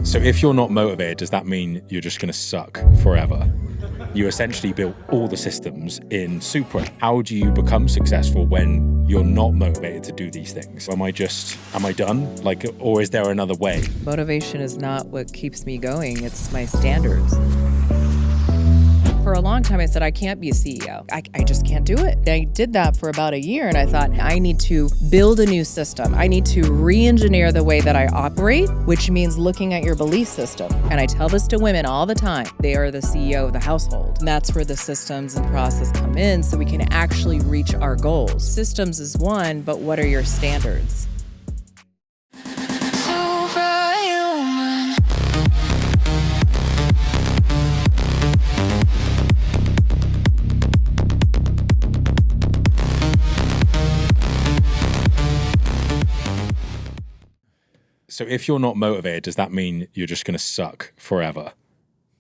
So if you're not motivated, does that mean you're just going to suck forever? You essentially built all the systems in Supra. How do you become successful when you're not motivated to do these things? Am I done? Like, or is there another way? Motivation is not what keeps me going. It's my standards. For a long time, I said, I can't be a CEO. I just can't do it. I did that for about a year, and I thought, I need to build a new system. I need to re-engineer the way that I operate, which means looking at your belief system. And I tell this to women all the time. They are the CEO of the household. And that's where the systems and process come in so we can actually reach our goals. Systems is one, but what are your standards? Supra Human. So if you're not motivated, does that mean you're just going to suck forever?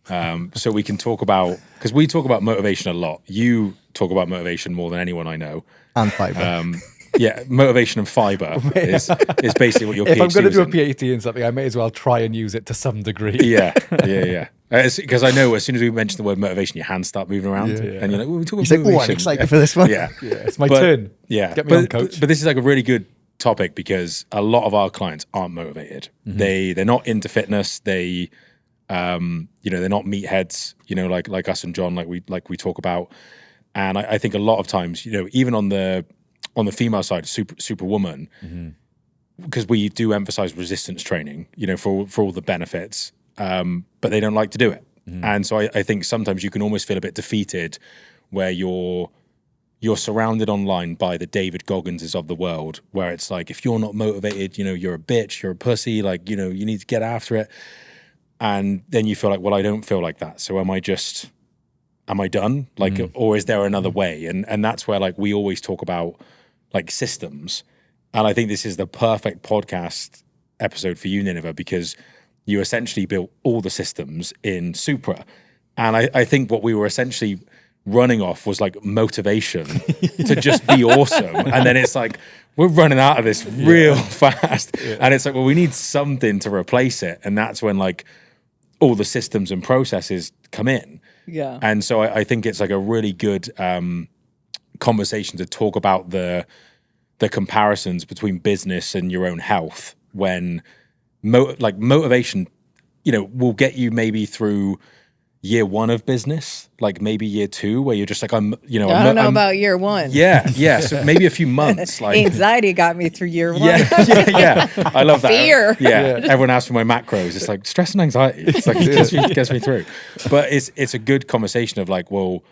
So we can talk about, because we talk about motivation a lot. You talk about motivation more than anyone I know. And fiber. Yeah, motivation and fiber is basically what your PhD If I'm going to do a in. PhD in something, I may as well try and use it to some degree. Yeah. Because I know as soon as we mention the word motivation, your hands start moving around, Yeah. and you're like, well, we talk about He's like, oh, motivation. I'm excited for this one. Yeah, It's my turn. Yeah, Get me on, coach. But this is like a really good topic because a lot of our clients aren't motivated. Mm-hmm. They're not into fitness. They're not meatheads. Like us and John, like we talk about. And I think a lot of times, even on the female side, Supra Woman, because we do emphasize resistance training, for all the benefits, but they don't like to do it. And so I think sometimes you can almost feel a bit defeated where you're surrounded online by the David Gogginses of the world, where it's like, if you're not motivated, you're a bitch, you're a pussy, like, you need to get after it. And then you feel like, well, I don't feel like that. So am I done? Like, or is there another way? And that's where, like, we always talk about like systems. And I think this is the perfect podcast episode for you, Nineveh, because you essentially built all the systems in Supra. And I think what we were essentially running off was like motivation to just be awesome. And then it's like, we're running out of this real fast. Yeah. And it's like, well, we need something to replace it. And that's when like all the systems and processes come in. Yeah. And so I think it's like a really good conversation to talk about the comparisons between business and your own health when motivation, will get you maybe through year one of business, like maybe year two, where you're just like, I don't know about year one. Yeah. So maybe a few months. Like anxiety got me through year one. Yeah. I love that. Fear. Yeah. Everyone asks for my macros. It's like stress and anxiety. It's like it gets me through. But it's a good conversation of like, well,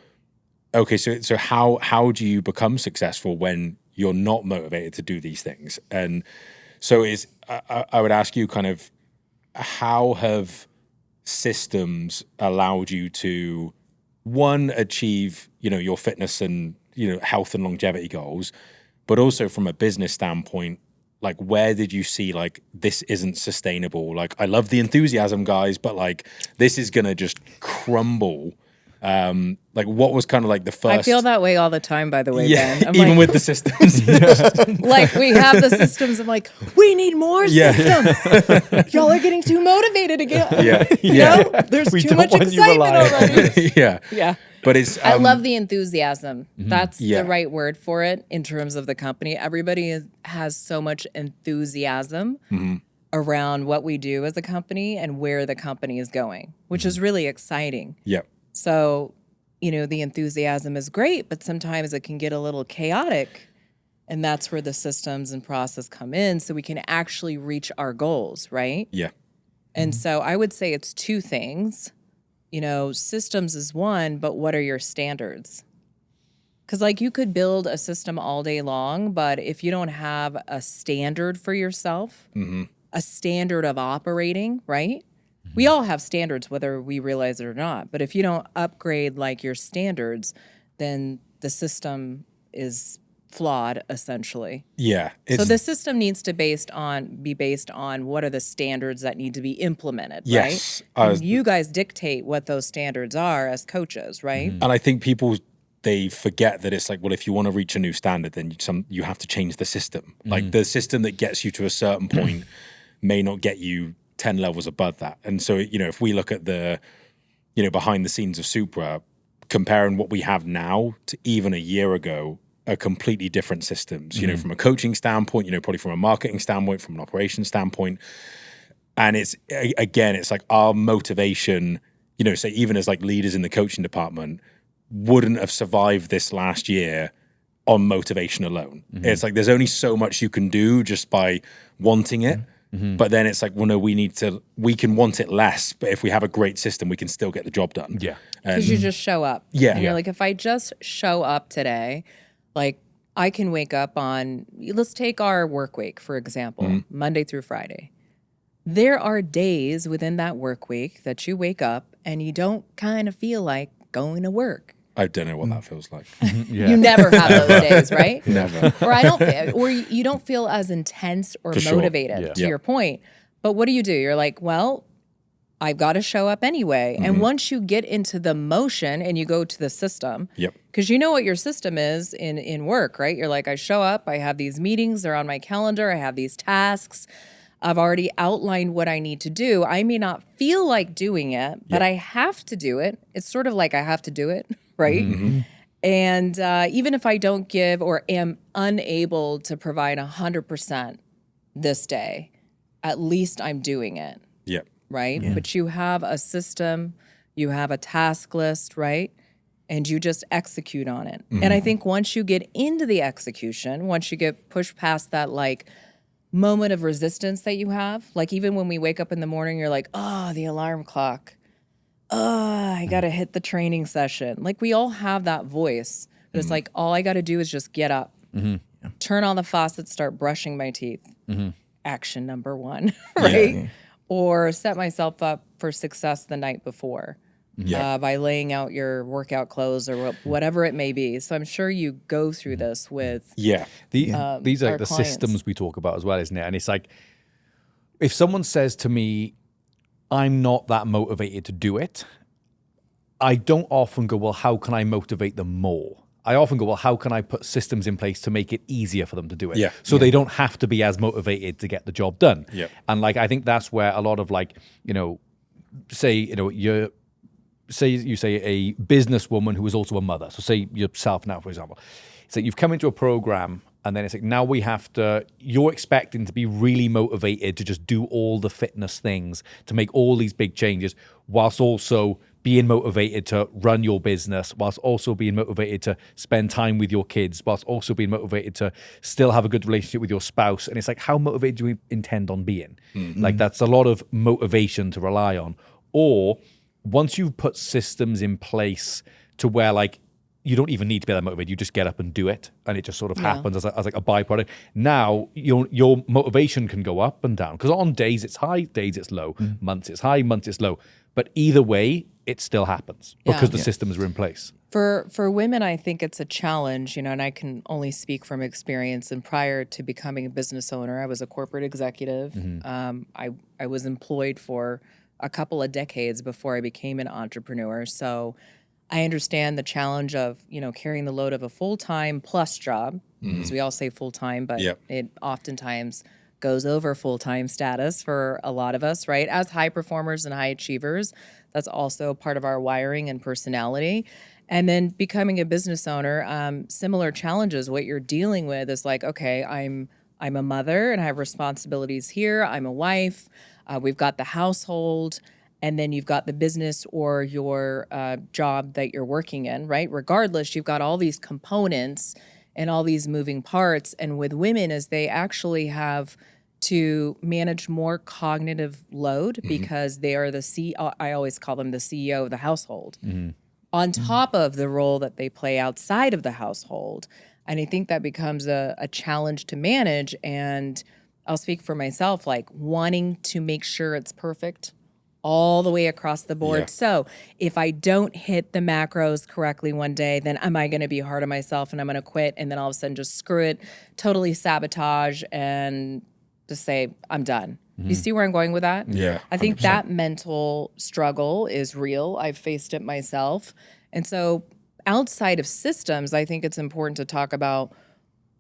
okay, so how do you become successful when you're not motivated to do these things? And so I would ask you kind of, how have systems allowed you to, one, achieve, your fitness and, health and longevity goals, but also from a business standpoint, like, where did you see, like, this isn't sustainable? Like, I love the enthusiasm, guys, but like, this is going to just crumble. Like, what was kind of like the first? I feel that way all the time, by the way, Ben. I'm even like, with the systems. like, we have the systems. I'm like, we need more systems. Y'all are getting too motivated again. There's too much excitement already. Yeah. But I love the enthusiasm. That's Yeah. the right word for it in terms of the company. Everybody has so much enthusiasm around what we do as a company and where the company is going, which is really exciting. Yep. So, the enthusiasm is great, but sometimes it can get a little chaotic. And that's where the systems and process come in so we can actually reach our goals, right? Yeah. And so I would say it's two things. Systems is one, but what are your standards? Because like you could build a system all day long, but if you don't have a standard for yourself, a standard of operating, right? We all have standards, whether we realize it or not. But if you don't upgrade like your standards, then the system is flawed, essentially. Yeah. So the system needs to be based on what are the standards that need to be implemented, Yes. right? And you guys dictate what those standards are as coaches, right? And I think people, they forget that it's like, well, if you want to reach a new standard, then you have to change the system. Like the system that gets you to a certain point may not get you 10 levels above that. And so, if we look at the, behind the scenes of Supra, comparing what we have now to even a year ago, are completely different systems, from a coaching standpoint, probably from a marketing standpoint, from an operations standpoint. And it's like our motivation, say even as like leaders in the coaching department, wouldn't have survived this last year on motivation alone. It's like there's only so much you can do just by wanting it. But then it's like, well, no, we can want it less, but if we have a great system, we can still get the job done. Yeah. Because you just show up. Yeah. And you're like, if I just show up today, like I can wake up on, let's take our work week, for example, Monday through Friday. There are days within that work week that you wake up and you don't kind of feel like going to work. I don't know what that feels like. You never have those days, right? Never. Or you don't feel as intense or motivated, to your point. But what do? You're like, well, I've got to show up anyway. And once you get into the motion and you go to the system, because you know what your system is in work, right? You're like, I show up, I have these meetings, they're on my calendar, I have these tasks. I've already outlined what I need to do. I may not feel like doing it, but I have to do it. It's sort of like I have to do it, right? And even if I don't give or am unable to provide 100% this day, at least I'm doing it, right? But you have a system, you have a task list, right? And you just execute on it. And I think once you get into the execution, once you get pushed past that like moment of resistance that you have, like even when we wake up in the morning, you're like, oh, the alarm clock. Oh, I got to hit the training session. Like we all have that voice. But it's like, all I got to do is just get up, turn on the faucet, start brushing my teeth. Action number 1, right? Or set myself up for success the night before by laying out your workout clothes or whatever it may be. So I'm sure you go through this with these are like the clients. systems we talk about as well, isn't it? And it's like, if someone says to me, I'm not that motivated to do it, I don't often go, well, how can I motivate them more? I often go, well, how can I put systems in place to make it easier for them to do it? So they don't have to be as motivated to get the job done. And like, I think that's where a lot of like, say you say a businesswoman who is also a mother. So say yourself now, for example. It's like you've come into a program and then it's like now you're expecting to be really motivated to just do all the fitness things, to make all these big changes, whilst also being motivated to run your business, whilst also being motivated to spend time with your kids, whilst also being motivated to still have a good relationship with your spouse. And it's like, how motivated do we intend on being? Like that's a lot of motivation to rely on. Or once you've put systems in place to where like you don't even need to be that motivated, you just get up and do it, and it just sort of happens as like a byproduct. Now your motivation can go up and down because on days it's high, days it's low, months it's high, months it's low. But either way, it still happens because the systems are in place. For women, I think it's a challenge, and I can only speak from experience. And prior to becoming a business owner, I was a corporate executive. I was employed for a couple of decades before I became an entrepreneur. So I understand the challenge of, carrying the load of a full-time plus job, because we all say full-time, but it oftentimes goes over full-time status for a lot of us, right? As high performers and high achievers, that's also part of our wiring and personality. And then becoming a business owner, similar challenges. What you're dealing with is like, okay, I'm a mother and I have responsibilities here. I'm a wife. We've got the household. And then you've got the business or your job that you're working in, right? Regardless, you've got all these components and all these moving parts. And with women, as they actually have to manage more cognitive load because they are I always call them the CEO of the household, on top of the role that they play outside of the household. And I think that becomes a challenge to manage. And I'll speak for myself, like wanting to make sure it's perfect all the way across the board. So if I don't hit the macros correctly one day, then am I going to be hard on myself and I'm going to quit and then all of a sudden just screw it, totally sabotage and just say, I'm done. You see where I'm going with that? Yeah. I think that mental struggle is real. I've faced it myself. And so outside of systems, I think it's important to talk about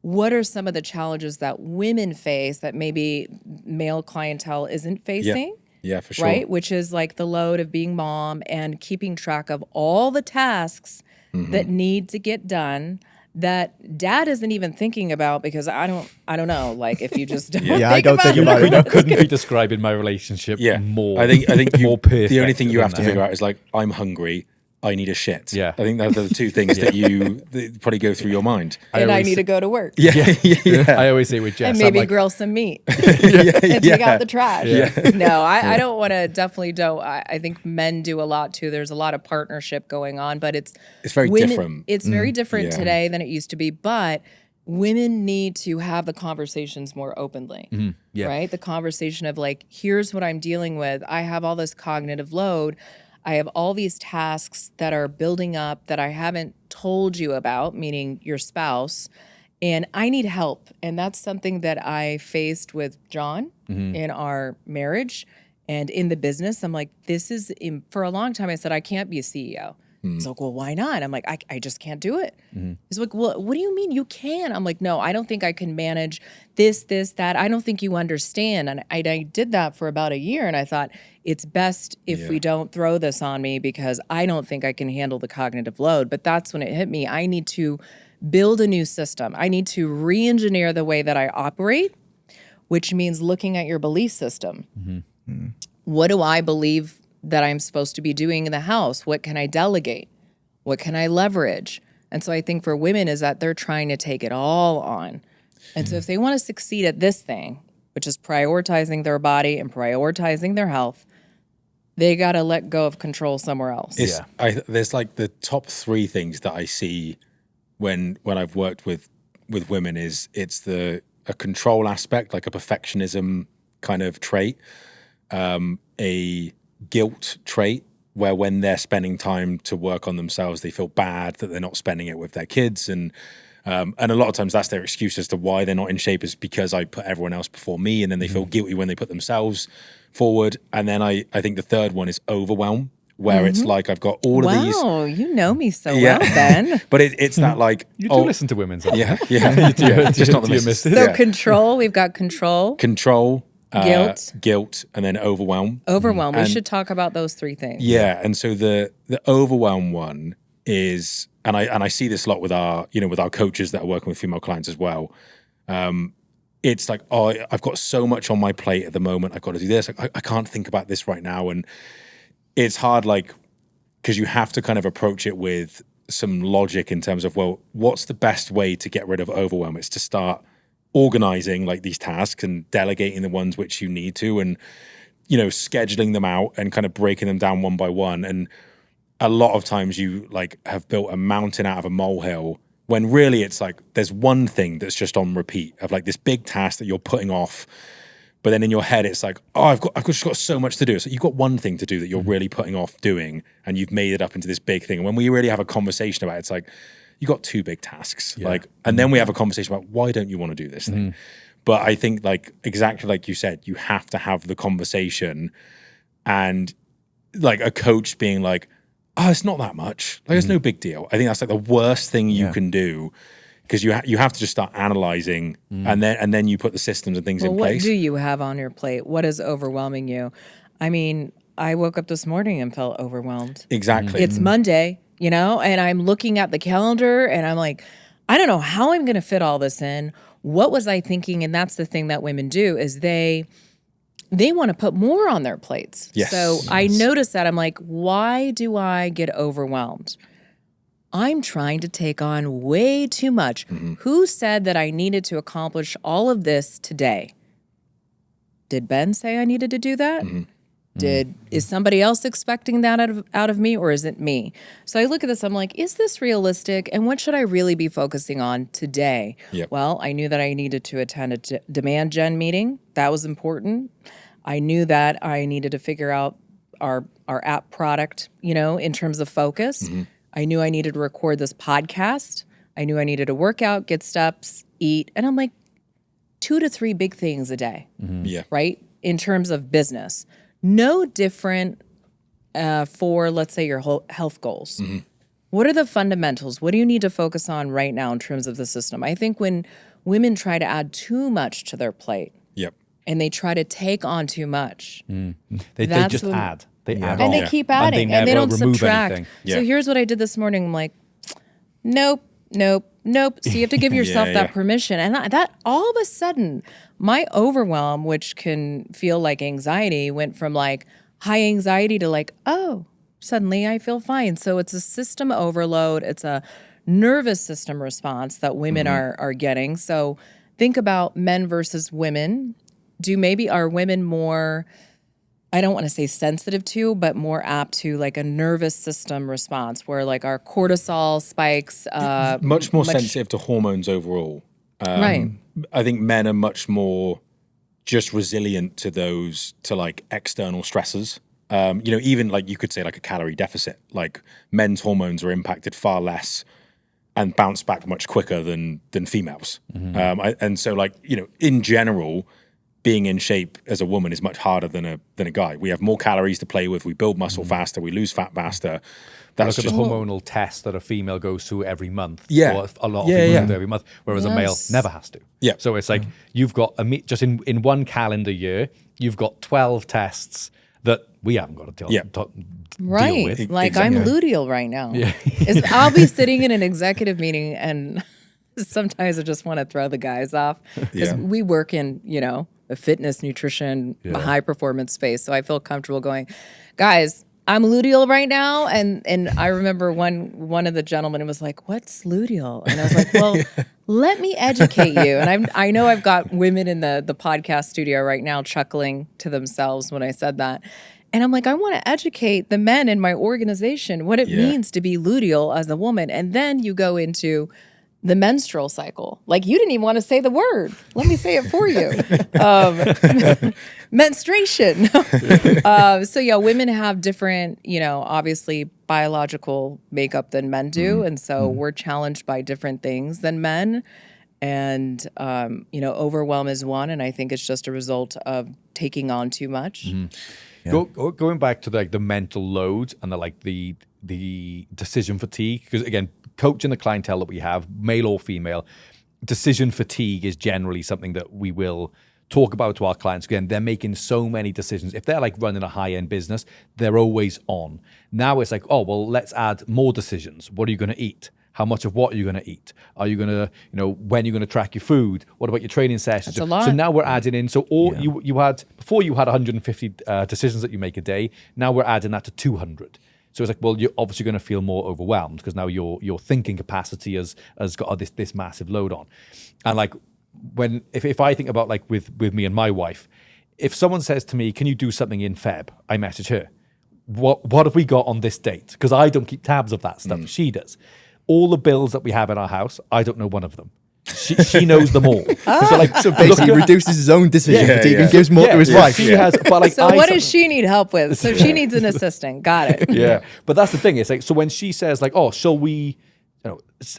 what are some of the challenges that women face that maybe male clientele isn't facing. Yeah, for sure. right? Which is like the load of being mom and keeping track of all the tasks that need to get done that dad isn't even thinking about, because I don't know, like if you just don't Yeah, I don't think about it. Couldn't be describing my relationship Yeah, more. I think more perfect. the only thing you than have to that. figure out is like, I'm hungry, I need a shit. Yeah. I think those are the two things that probably go through your mind. and I always need to go to work. I always say with Jess, And maybe I'm like, grill some meat and take out the trash. No, I don't want to, definitely don't. I think men do a lot too. There's a lot of partnership going on, but it's very women- different. It's very different Yeah. today than it used to be, but women need to have the conversations more openly, Yeah. right? The conversation of like, here's what I'm dealing with. I have all this cognitive load. I have all these tasks that are building up that I haven't told you about, meaning your spouse, and I need help. And that's something that I faced with John in our marriage and in the business. I'm like, for a long time I said, I can't be a CEO. He's like, well, why not? I'm like, I just can't do it. He's like, well, what do you mean you can? I'm like, no, I don't think I can manage this, that. I don't think you understand. And I did that for about a year. And I thought, it's best if we don't throw this on me, because I don't think I can handle the cognitive load. But that's when it hit me. I need to build a new system. I need to re-engineer the way that I operate, which means looking at your belief system. What do I believe that I'm supposed to be doing in the house? What can I delegate? What can I leverage? And so I think for women is that they're trying to take it all on. And so if they want to succeed at this thing, which is prioritizing their body and prioritizing their health, they got to let go of control somewhere else. There's like the top three things that I see when I've worked with women is it's a control aspect, like a perfectionism kind of trait, a guilt trait where when they're spending time to work on themselves, they feel bad that they're not spending it with their kids. And a lot of times that's their excuse as to why they're not in shape, is because I put everyone else before me. And then they feel guilty when they put themselves forward. And then I think the third one is overwhelm, where it's like, I've got all of these. Wow, you know me so well, Ben. But it's that like, You do listen to women's. yeah, just not the missus. So control, we've got control, Control, Guilt. and then overwhelm. overwhelm. We And- should talk about those three things. Yeah, and so the overwhelm one is, and I see this a lot with our coaches that are working with female clients as well. It's like, oh, I've got so much on my plate at the moment. I've got to do this. I can't think about this right now, and it's hard, like, because you have to kind of approach it with some logic in terms of, well, what's the best way to get rid of overwhelm? It's to start organizing like these tasks and delegating the ones which you need to, and scheduling them out and kind of breaking them down one by one. And a lot of times you like have built a mountain out of a molehill, when really it's like there's one thing that's just on repeat of like this big task that you're putting off. But then in your head, it's like, oh, I've just got so much to do. So you've got one thing to do that you're really putting off doing, and you've made it up into this big thing. And when we really have a conversation about it, it's like, you got two big tasks. And then we have a conversation about, why don't you want to do this thing? But I think, like, exactly like you said, you have to have the conversation, and like a coach being like, oh, it's not that much. Like, it's no big deal. I think that's like the worst thing you can do, because you have to just start analyzing, and then you put the systems and things in place. What do you have on your plate? What is overwhelming you? I mean, I woke up this morning and felt overwhelmed. Exactly. It's Monday, and I'm looking at the calendar and I'm like, I don't know how I'm going to fit all this in. What was I thinking? And that's the thing that women do, is they want to put more on their plates. Yes. So I noticed that. I'm like, why do I get overwhelmed? I'm trying to take on way too much. Who said that I needed to accomplish all of this today? Did Ben say I needed to do that? Is somebody else expecting that out of me, or is it me? So I look at this, I'm like, is this realistic? And what should I really be focusing on today? Yep. Well, I knew that I needed to attend a demand gen meeting. That was important. I knew that I needed to figure out our app product, in terms of focus. I knew I needed to record this podcast. I knew I needed to work out, get steps, eat. And I'm like, 2 to 3 big things a day, right? In terms of business. No different for, let's say, your health goals. What are the fundamentals? What do you need to focus on right now in terms of the system? I think when women try to add too much to their plate, and they try to take on too much. They That's just when- add. They add And on. they keep adding, and they never don't remove subtract. anything. Yeah. So here's what I did this morning. I'm like, nope. So you have to give yourself that permission. And that all of a sudden, my overwhelm, which can feel like anxiety, went from like high anxiety to like, oh, suddenly I feel fine. So it's a system overload. It's a nervous system response that women are getting. So think about men versus women. Are women more, I don't want to say sensitive to, but more apt to like a nervous system response where like our cortisol spikes? Much more sensitive to hormones overall. Right. I think men are much more just resilient to like external stressors. Even like you could say like a calorie deficit, like men's hormones are impacted far less and bounce back much quicker than females. And so like, in general, being in shape as a woman is much harder than a guy. We have more calories to play with. We build muscle faster. We lose fat faster. That's Look at just the hormonal test that a female goes through every month. Yeah. Or a lot of females go through every month, whereas a male Yes. never has to. Yeah. So it's like you've got, just in one calendar year, you've got 12 tests that we haven't got to deal Right. with. Like I'm luteal right now. I'll be sitting in an executive meeting and sometimes I just want to throw the guys off because we work in, a fitness, nutrition, a high performance space. So I feel comfortable going, guys, I'm luteal right now. And I remember one of the gentlemen was like, what's luteal? And I was like, well, let me educate you. And I know I've got women in the podcast studio right now chuckling to themselves when I said that. And I'm like, I want to educate the men in my organization what it means to be luteal as a woman. And then you go into the menstrual cycle. Like you didn't even want to say the word. Let me say it for you. Menstruation. So women have different, obviously biological makeup than men do. And so we're challenged by different things than men. And, overwhelm is one. And I think it's just a result of taking on too much. Going back to the mental load and the decision fatigue, because again, coaching the clientele that we have, male or female, decision fatigue is generally something that we will talk about to our clients. Again, they're making so many decisions. If they're like running a high-end business, they're always on. Now it's like, oh, well, let's add more decisions. What are you going to eat? How much of what are you going to eat? Are you going to, when you're going to track your food? What about your training sessions? That's a lot. So now we're adding in. So you had, before you had 150 decisions that you make a day. Now we're adding that to 200. So it's like, well, you're obviously going to feel more overwhelmed because now your thinking capacity has got this massive load on. And like if I think about like with me and my wife, if someone says to me, can you do something in Feb? I message her. What have we got on this date? Because I don't keep tabs of that stuff. She does. All the bills that we have in our house, I don't know one of them. She knows them all. So basically, he reduces his own decision fatigue and gives more to his wife. She has, but like, So what does she need help with? So she needs an assistant. Got it. Yeah, but that's the thing. It's like, so when she says like, oh, shall we?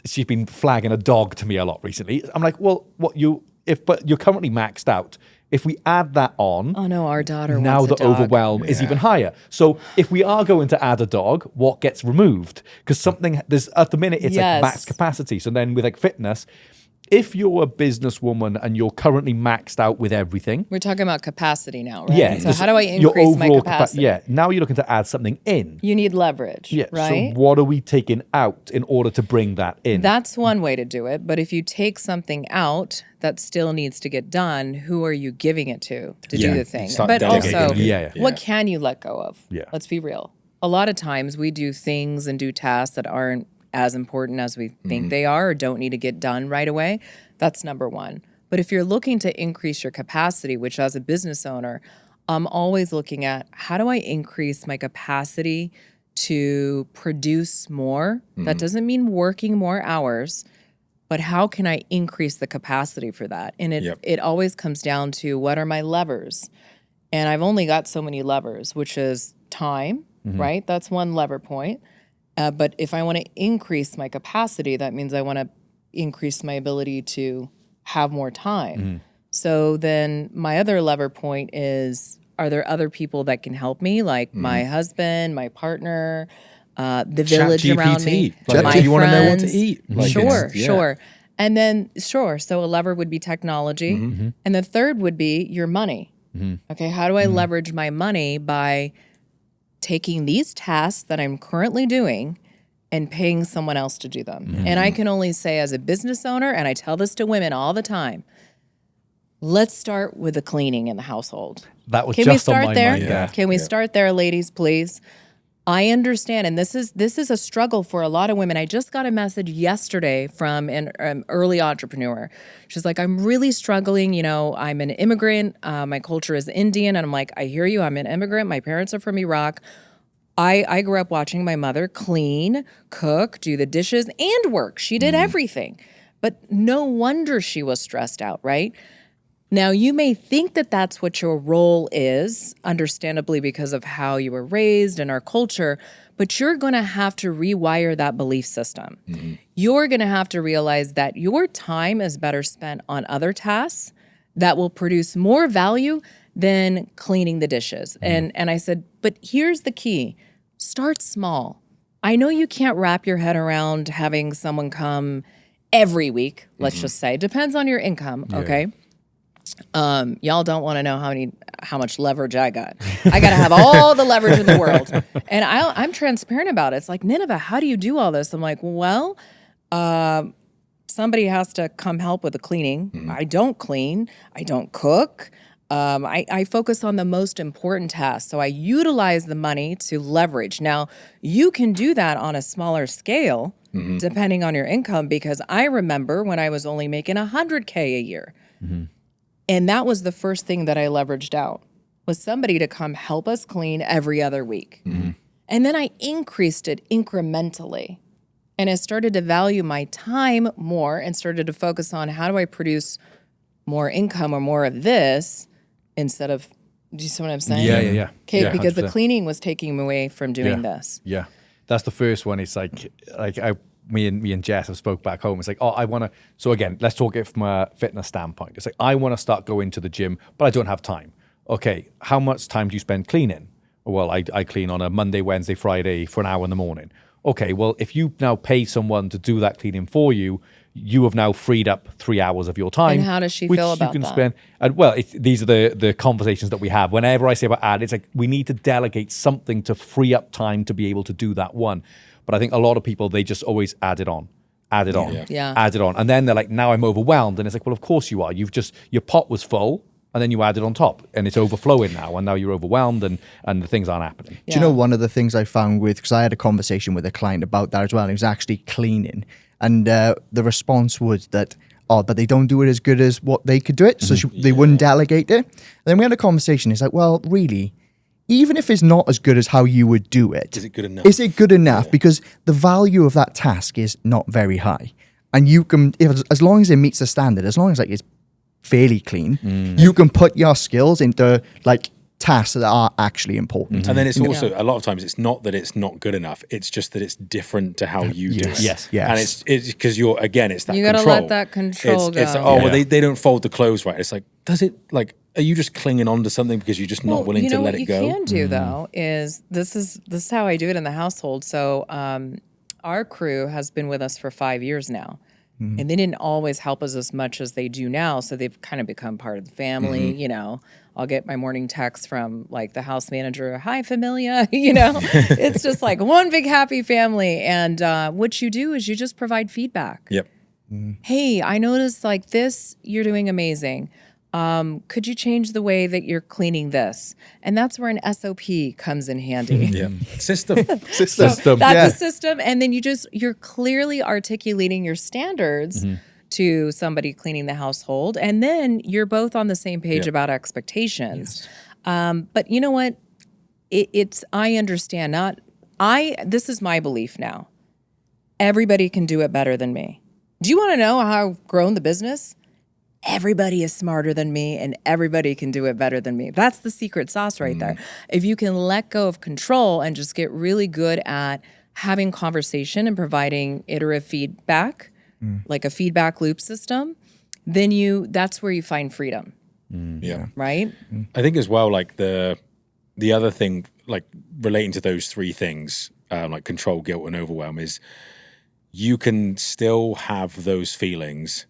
She's been flagging a dog to me a lot recently. I'm like, well, but you're currently maxed out. If we add that on, Oh no, our daughter now wants the a dog. overwhelm is even higher. So if we are going to add a dog, what gets removed? Because there's at the minute it's Yes. like max capacity. So then with like fitness, if you're a businesswoman and you're currently maxed out with everything, We're talking about capacity now, right? yeah. So how do I your increase my overall capacity? now you're looking to add something in. You need leverage, Yeah. right? So what are we taking out in order to bring that in? That's one way to do it. But if you take something out that still needs to get done, who are you giving it to do the thing? Start But delegating also, it. Yeah. what can you let go of? Yeah. Let's be real. A lot of times we do things and do tasks that aren't as important as we think they are or don't need to get done right away. That's number one. But if you're looking to increase your capacity, which as a business owner, I'm always looking at how do I increase my capacity to produce more? That doesn't mean working more hours, but how can I increase the capacity for that? And it always comes down to what are my levers? And I've only got so many levers, which is time, right? That's one lever point. But if I want to increase my capacity, that means I want to increase my ability to have more time. So then my other lever point is, are there other people that can help me? Like my husband, my partner, the village around me, Like, my do you want to know what to friends. eat? Like, Sure. And then, sure, so a lever would be technology. And the third would be your money. Okay, how do I leverage my money by taking these tasks that I'm currently doing and paying someone else to do them? And I can only say as a business owner, and I tell this to women all the time, let's start with the cleaning in the household. That was Can we just on start my there? mind. Yeah. Can we start there, ladies, please? I understand, and this is a struggle for a lot of women. I just got a message yesterday from an early entrepreneur. She's like, I'm really struggling. You know, I'm an immigrant. My culture is Indian. And I'm like, I hear you. I'm an immigrant. My parents are from Iraq. I grew up watching my mother clean, cook, do the dishes, and work. She did everything. But no wonder she was stressed out, right? Now, you may think that that's what your role is, understandably because of how you were raised and our culture, but you're going to have to rewire that belief system. You're going to have to realize that your time is better spent on other tasks that will produce more value than cleaning the dishes. And I said, but here's the key. Start small. I know you can't wrap your head around having someone come every week, let's just say. Depends on your income, okay? Y'all don't want to know how much leverage I got. I got to have all the leverage in the world. And I'm transparent about it. It's like, Nineveh, how do you do all this? I'm like, well, somebody has to come help with the cleaning. I don't clean. I don't cook. I focus on the most important tasks. So I utilize the money to leverage. Now, you can do that on a smaller scale, depending on your income, because I remember when I was only making $100K a year. And that was the first thing that I leveraged out, was somebody to come help us clean every other week. And then I increased it incrementally. And I started to value my time more and started to focus on how do I produce more income or more of this instead of, do you see what I'm saying? Yeah. Okay, Yeah, because the 100%. cleaning was taking me away from doing this. Yeah, that's the first one. It's like me and Jess have spoke back home. It's like, oh, I want to. So again, let's talk it from a fitness standpoint. It's like, I want to start going to the gym, but I don't have time. Okay, how much time do you spend cleaning? Well, I clean on a Monday, Wednesday, Friday for an hour in the morning. Okay, well, if you now pay someone to do that cleaning for you, you have now freed up 3 hours of your time. And how does she which feel you about can that? spend. And well, these are the conversations that we have. Whenever I say about add, it's like we need to delegate something to free up time to be able to do that one. But I think a lot of people, they just always add it on, add it on, add it on. And then they're like, now I'm overwhelmed. And it's like, well, of course you are. Your pot was full and then you add it on top and it's overflowing now. And now you're overwhelmed and the things aren't happening. Do you know one of the things I found because I had a conversation with a client about that as well. And it was actually cleaning. And the response was that, but they don't do it as good as what they could do it. So they wouldn't delegate it. And then we had a conversation. It's like, well, really? Even if it's not as good as how you would do it, Is it good enough? Is it good enough? Because the value of that task is not very high. And you can, as long as it meets the standard, as long as it's fairly clean, you can put your skills into tasks that are actually important. And then it's also, a lot of times, it's not that it's not good enough. It's just that it's different to how you do it. Yes. And it's because it's that You gotta control. let that control It's go. well, they don't fold the clothes right. It's like, does it, are you just clinging on to something because you're just not willing to let it go? What you can do though is this is how I do it in the household. So our crew has been with us for 5 years now. And they didn't always help us as much as they do now. So they've kind of become part of the family. You know, I'll get my morning text from the house manager, hi, familia. It's just like one big happy family. And what you do is you just provide feedback. Yep. Hey, I noticed this, you're doing amazing. Could you change the way that you're cleaning this? And that's where an SOP comes in handy. Yeah. System. So that's a system. And then you're clearly articulating your standards to somebody cleaning the household. And then you're both on the same page about expectations. But you know what? I understand. This is my belief now. Everybody can do it better than me. Do you want to know how I've grown the business? Everybody is smarter than me and everybody can do it better than me. That's the secret sauce right there. If you can let go of control and just get really good at having conversation and providing iterative feedback, like a feedback loop system, then that's where you find freedom. Yeah. Right? I think as well, the other thing, relating to those three things, like control, guilt, and overwhelm, is you can still have those feelings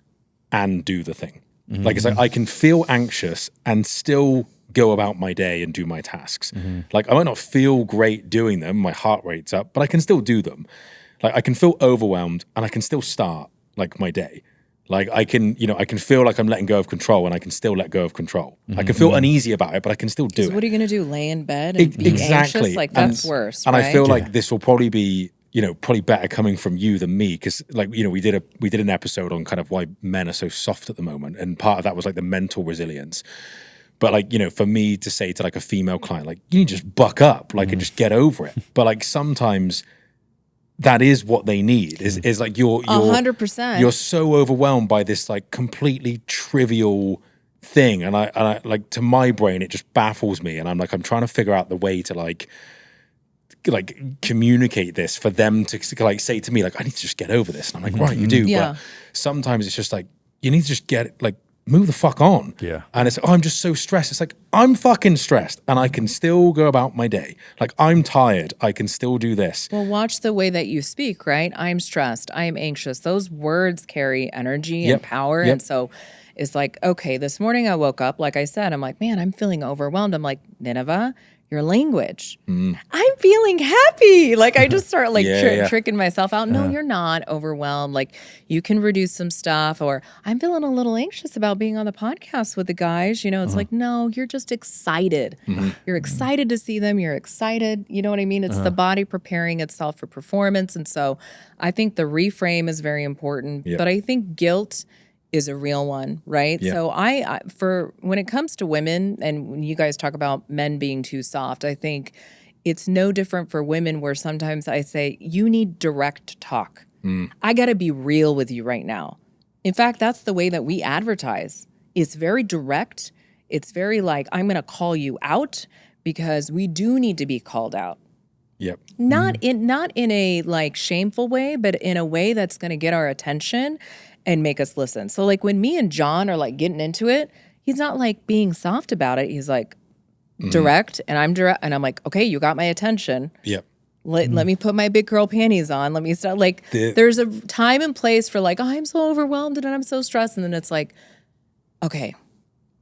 and do the thing. Like, it's like I can feel anxious and still go about my day and do my tasks. Like, I might not feel great doing them, my heart rate's up, but I can still do them. Like, I can feel overwhelmed and I can still start like my day. Like, I can feel like I'm letting go of control and I can still let go of control. I can feel uneasy about it, but I can still do it. What are you going to do? Lay in bed and be anxious? Like, that's worse, And right? I feel like this will probably be, probably better coming from you than me, because like, we did an episode on kind of why men are so soft at the moment, and part of that was like the mental resilience. But like, for me to say to like a female client, like, you need to just buck up, like, and just get over it. But like, sometimes that is what they need. Is like you're 100%. You're so overwhelmed by this like completely trivial thing, and I like, to my brain it just baffles me, and I'm trying to figure out the way to like communicate this for them to like say to me, like, I need to just get over this. And I'm like, right, you do. Yeah. But sometimes it's just like, you need to just move the fuck on. Yeah. And it's, I'm just so stressed. It's like, I'm fucking stressed and I can still go about my day. Like, I'm tired. I can still do this. Well, watch the way that you speak, right? I'm stressed. I am anxious. Those words carry energy and power. Yep. And so it's like, okay, this morning I woke up, like I said, I'm like, man, I'm feeling overwhelmed. I'm like, Nineveh, your language. I'm feeling happy. Like, I just start like tricking myself out. No, you're not overwhelmed. Like, you can reduce some stuff. Or I'm feeling a little anxious about being on the podcast with the guys. It's like, no, you're just excited. You're excited to see them. You're excited. You know what I mean? It's the body preparing itself for performance. And so I think the reframe is very important. But I think guilt is a real one, right? Yeah. So I for when it comes to women, and when you guys talk about men being too soft, I think it's no different for women, where sometimes I say, you need direct talk. I got to be real with you right now. In fact, that's the way that we advertise. It's very direct. It's very like, I'm going to call you out, because we do need to be called out. Yep. Not in a like shameful way, but in a way that's going to get our attention and make us listen. So like, when me and John are like getting into it, he's not like being soft about it. He's like direct, and I'm direct, and I'm like, okay, you got my attention. Yep. Let me put my big girl panties on. Let me start. Like, there's a time and place for like, oh, I'm so overwhelmed and I'm so stressed. And then it's like, okay,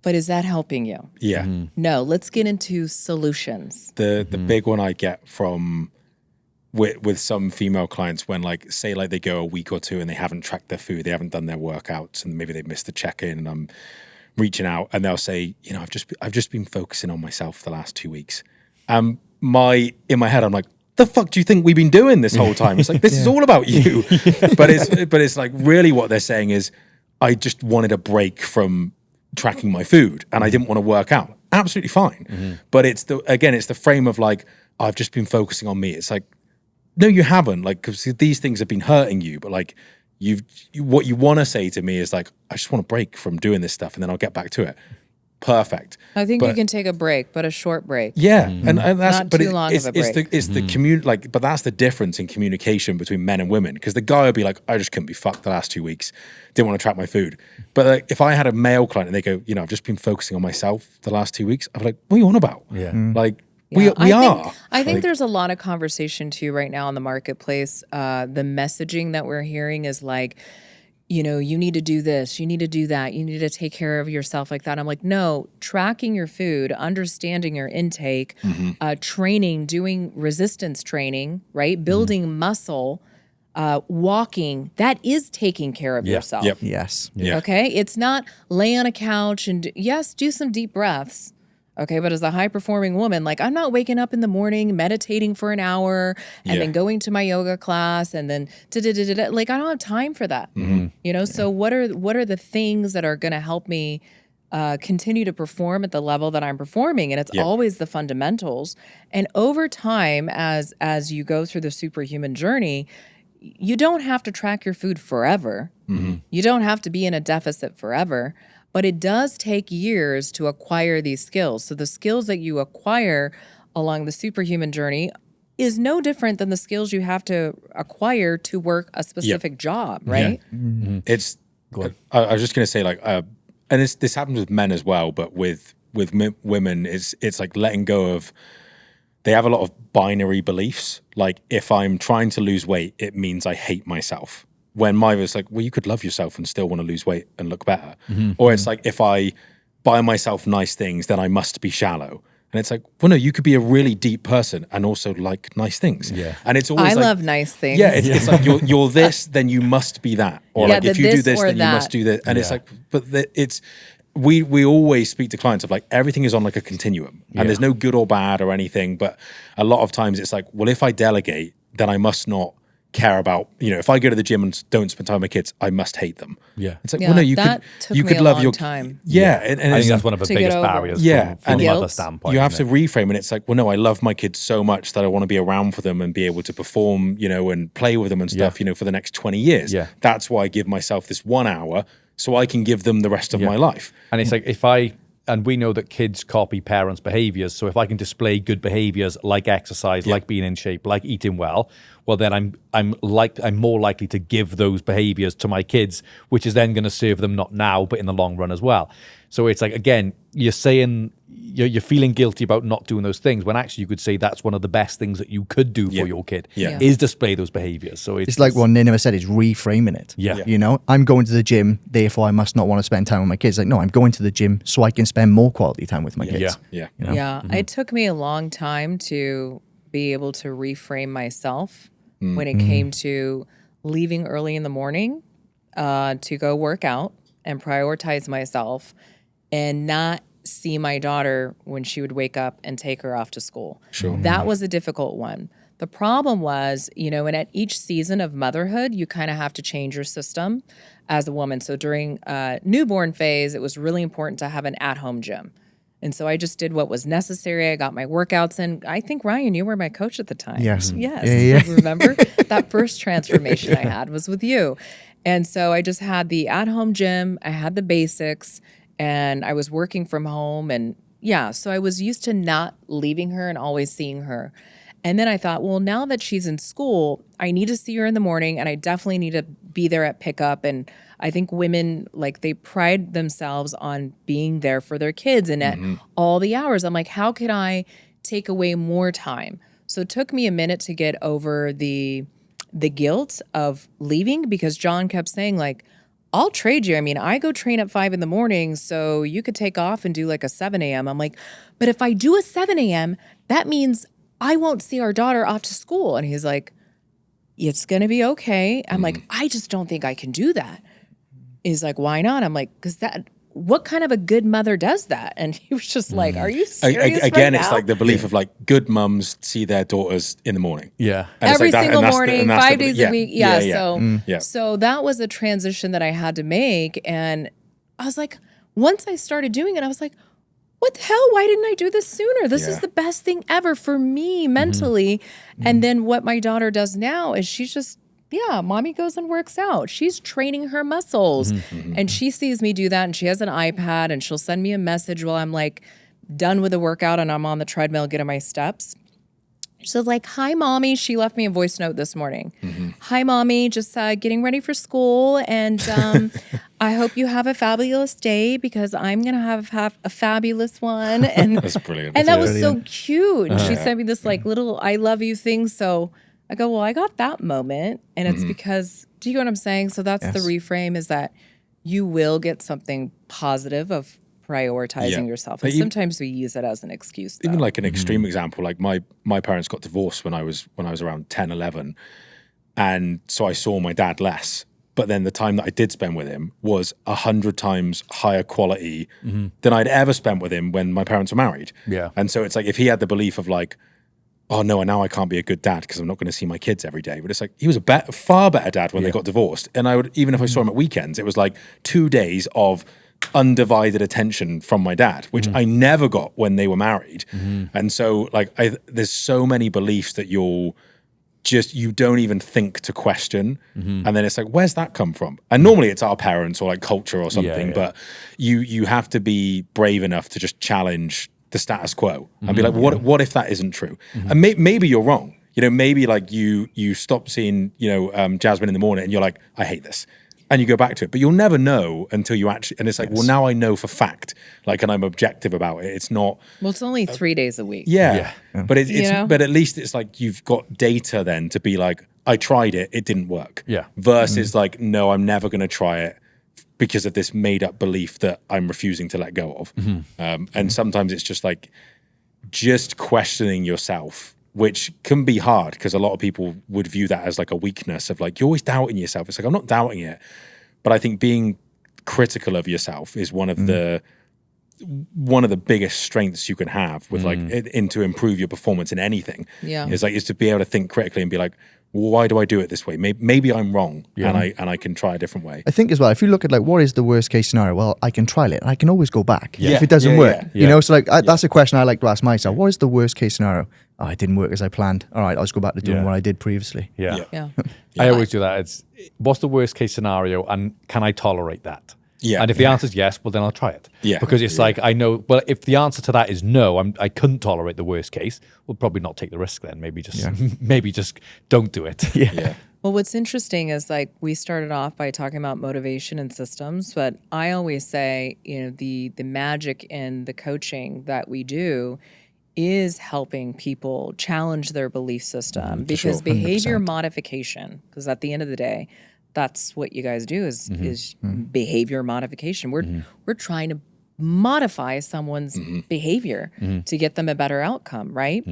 but is that helping you? Yeah. No, let's get into solutions. The big one I get from with some female clients, when like, say like they go a week or two and they haven't tracked their food, they haven't done their workouts, and maybe they've missed the check-in, and I'm reaching out and they'll say, I've just been focusing on myself the last 2 weeks. In my head, I'm like, the fuck do you think we've been doing this whole time? It's like, this is all about you. But it's like, really what they're saying is, I just wanted a break from tracking my food and I didn't want to work out. Absolutely fine. But it's the frame of like, I've just been focusing on me. It's like, no, you haven't. Like, because these things have been hurting you, but like, what you want to say to me is like, I just want a break from doing this stuff and then I'll get back to it. Perfect. I think you can take a break, but a short break. Yeah, and that's Not too long of a break. It's the but that's the difference in communication between men and women. Because the guy would be like, I just couldn't be fucked the last 2 weeks, didn't want to track my food. But like, if I had a male client and they go, I've just been focusing on myself the last 2 weeks, I'd be like, what are you on about? Yeah. Like, Yeah, we are. I think there's a lot of conversation too right now in the marketplace. The messaging that we're hearing is like, you need to do this, you need to do that, you need to take care of yourself like that. I'm like, no, tracking your food, understanding your intake, training, doing resistance training, right? Building muscle, walking, that is taking care of yourself. Yep. Yes. Yeah. Okay? It's not lay on a couch and do some deep breaths. Okay, but as a high-performing woman, like, I'm not waking up in the morning, meditating for an hour, and then going to my yoga class, and then like, I don't have time for that. So what are the things that are going to help me continue to perform at the level that I'm performing? And it's always the fundamentals. And over time, as you go through the superhuman journey, you don't have to track your food forever. You don't have to be in a deficit forever. But it does take years to acquire these skills. So the skills that you acquire along the superhuman journey is no different than the skills you have to acquire to work a specific job, right? Yeah. It's. I was just going to say, like, and this happens with men as well, but with women, it's like letting go of they have a lot of binary beliefs. Like, if I'm trying to lose weight, it means I hate myself. When my was like, well, you could love yourself and still want to lose weight and look better. Or it's like, if I buy myself nice things, then I must be shallow. And it's like, well, no, you could be a really deep person and also like nice things. Yeah. And it's always I like, love nice things. yeah, it's like you're this, then you must be that. Or Yeah, like, if the you do this this, or then you that. must do that. And it's like, but it's, we always speak to clients of like, everything is on like a continuum and there's no good or bad or anything. But a lot of times it's like, well, if I delegate, then I must not care about, if I go to the gym and don't spend time with my kids, I must hate them. Yeah. It's like, Yeah, well, no, you that could, took you me could a love long your time. Yeah. And I think it's that's one of the to biggest get over. barriers Yeah, from and a mother guilt. standpoint. you have to isn't it? reframe, and it's like, well, no, I love my kids so much that I want to be around for them and be able to perform, and play with them and stuff, for the next 20 years. Yeah. That's why I give myself this 1 hour so I can give them the rest of my life. And it's like, and we know that kids copy parents' behaviors. So if I can display good behaviors like exercise, like being in shape, like eating well, well, then I'm more likely to give those behaviors to my kids, which is then going to serve them not now, but in the long run as well. So it's like, again, you're saying you're feeling guilty about not doing those things when actually you could say that's one of the best things that you could do for your kid is display those behaviors. So It's like what Nineveh said, is reframing it. Yeah. I'm going to the gym, therefore I must not want to spend time with my kids. Like, no, I'm going to the gym so I can spend more quality time with my kids. Yeah. Yeah, it took me a long time to be able to reframe myself when it came to leaving early in the morning to go work out and prioritize myself and not see my daughter when she would wake up and take her off to school. Sure. That was a difficult one. The problem was, and at each season of motherhood, you kind of have to change your system as a woman. So during newborn phase, it was really important to have an at-home gym. And so I just did what was necessary. I got my workouts in. I think, Ryan, you were my coach at the time. Yes. Yes. Yeah. Remember? That first transformation I had was with you. And so I just had the at-home gym. I had the basics. And I was working from home. And so I was used to not leaving her and always seeing her. And then I thought, well, now that she's in school, I need to see her in the morning. And I definitely need to be there at pickup. And I think women, they pride themselves on being there for their kids and at all the hours. I'm like, how can I take away more time? So it took me a minute to get over the guilt of leaving, because John kept saying, I'll trade you. I mean, I go train at 5 a.m, so you could take off and do a 7 a.m. I'm like, but if I do a 7 a.m., that means I won't see our daughter off to school. And he's like, it's going to be okay. I'm like, I just don't think I can do that. He's like, why not? I'm like, what kind of a good mother does that? And he was just like, are you serious Again, right it's now? like the belief of good mums see their daughters in the morning. Yeah. And it's Every that- single and that's the- morning, and that's 5 the- days a week. Yeah. So that was a transition that I had to make. And I was like, once I started doing it, I was like, what the hell? Why didn't I do this sooner? This is the best thing ever for me mentally. And then what my daughter does now is she's just, mommy goes and works out. She's training her muscles. And she sees me do that, and she has an iPad, and she'll send me a message while I'm done with the workout and I'm on the treadmill getting my steps. She's like, hi, mommy. She left me a voice note this morning. Hi, mommy. Just getting ready for school. And I hope you have a fabulous day, because I'm going to have a fabulous one. And That's brilliant. And that was so cute. And she sent me this little I love you thing. So I go, well, I got that moment. And it's because, do you know what I'm saying? So that's the reframe, is that you will get something positive of prioritizing yourself. And sometimes we use it as an excuse, though. Even an extreme example, my parents got divorced when I was around 10, 11. And so I saw my dad less. But then the time that I did spend with him was 100 times higher quality than I'd ever spent with him when my parents were married. Yeah. And so it's if he had the belief of oh no, now I can't be a good dad because I'm not going to see my kids every day. But it's he was a far better dad when they got divorced. And I would, even if I saw him at weekends, it was 2 days of undivided attention from my dad, which I never got when they were married. And so there's so many beliefs that you don't even think to question. And then it's where's that come from? And normally it's our parents or culture or something, but you have to be brave enough to just challenge the status quo and be what if that isn't true? And maybe you're wrong. Maybe you stop seeing, Jasmine in the morning and you're I hate this. and you go back to it, but you'll never know until you actually, and it's like, well, now I know for fact, like, and I'm objective about it. It's not, Well, it's only 3 days a week. but it's You know? but at least it's like you've got data then to be like, I tried it, it didn't work. Yeah. Versus like, no, I'm never going to try it because of this made up belief that I'm refusing to let go of. And sometimes it's just like, just questioning yourself, which can be hard because a lot of people would view that as like a weakness of like, you're always doubting yourself. It's like, I'm not doubting it, but I think being critical of yourself is one of the biggest strengths you can have with like to improve your performance in anything. Is to be able to think critically and be like, well, why do I do it this way? Maybe I'm wrong, and I can try a different way. I think as well, if you look at like what is the worst case scenario, well, I can trial it and I can always go back if it doesn't work. You know, so like that's a question I like to ask myself. What is the worst case scenario? Oh, it didn't work as I planned. All right, I'll just go back to doing what I did previously. Yeah. Yeah. I always do that. It's what's the worst case scenario, and can I tolerate that? Yeah. And if the answer is yes, well, then I'll try it. Yeah. Because it's like, I know, well, if the answer to that is no, I couldn't tolerate the worst case, we'll probably not take the risk then. Maybe just don't do it. Yeah. Well, what's interesting is like we started off by talking about motivation and systems, but I always say, you know, the magic in the coaching that we do is helping people challenge their belief system because behavior modification, because at the end of the day, that's what you guys do is behavior modification. We're trying to modify someone's behavior to get them a better outcome, right?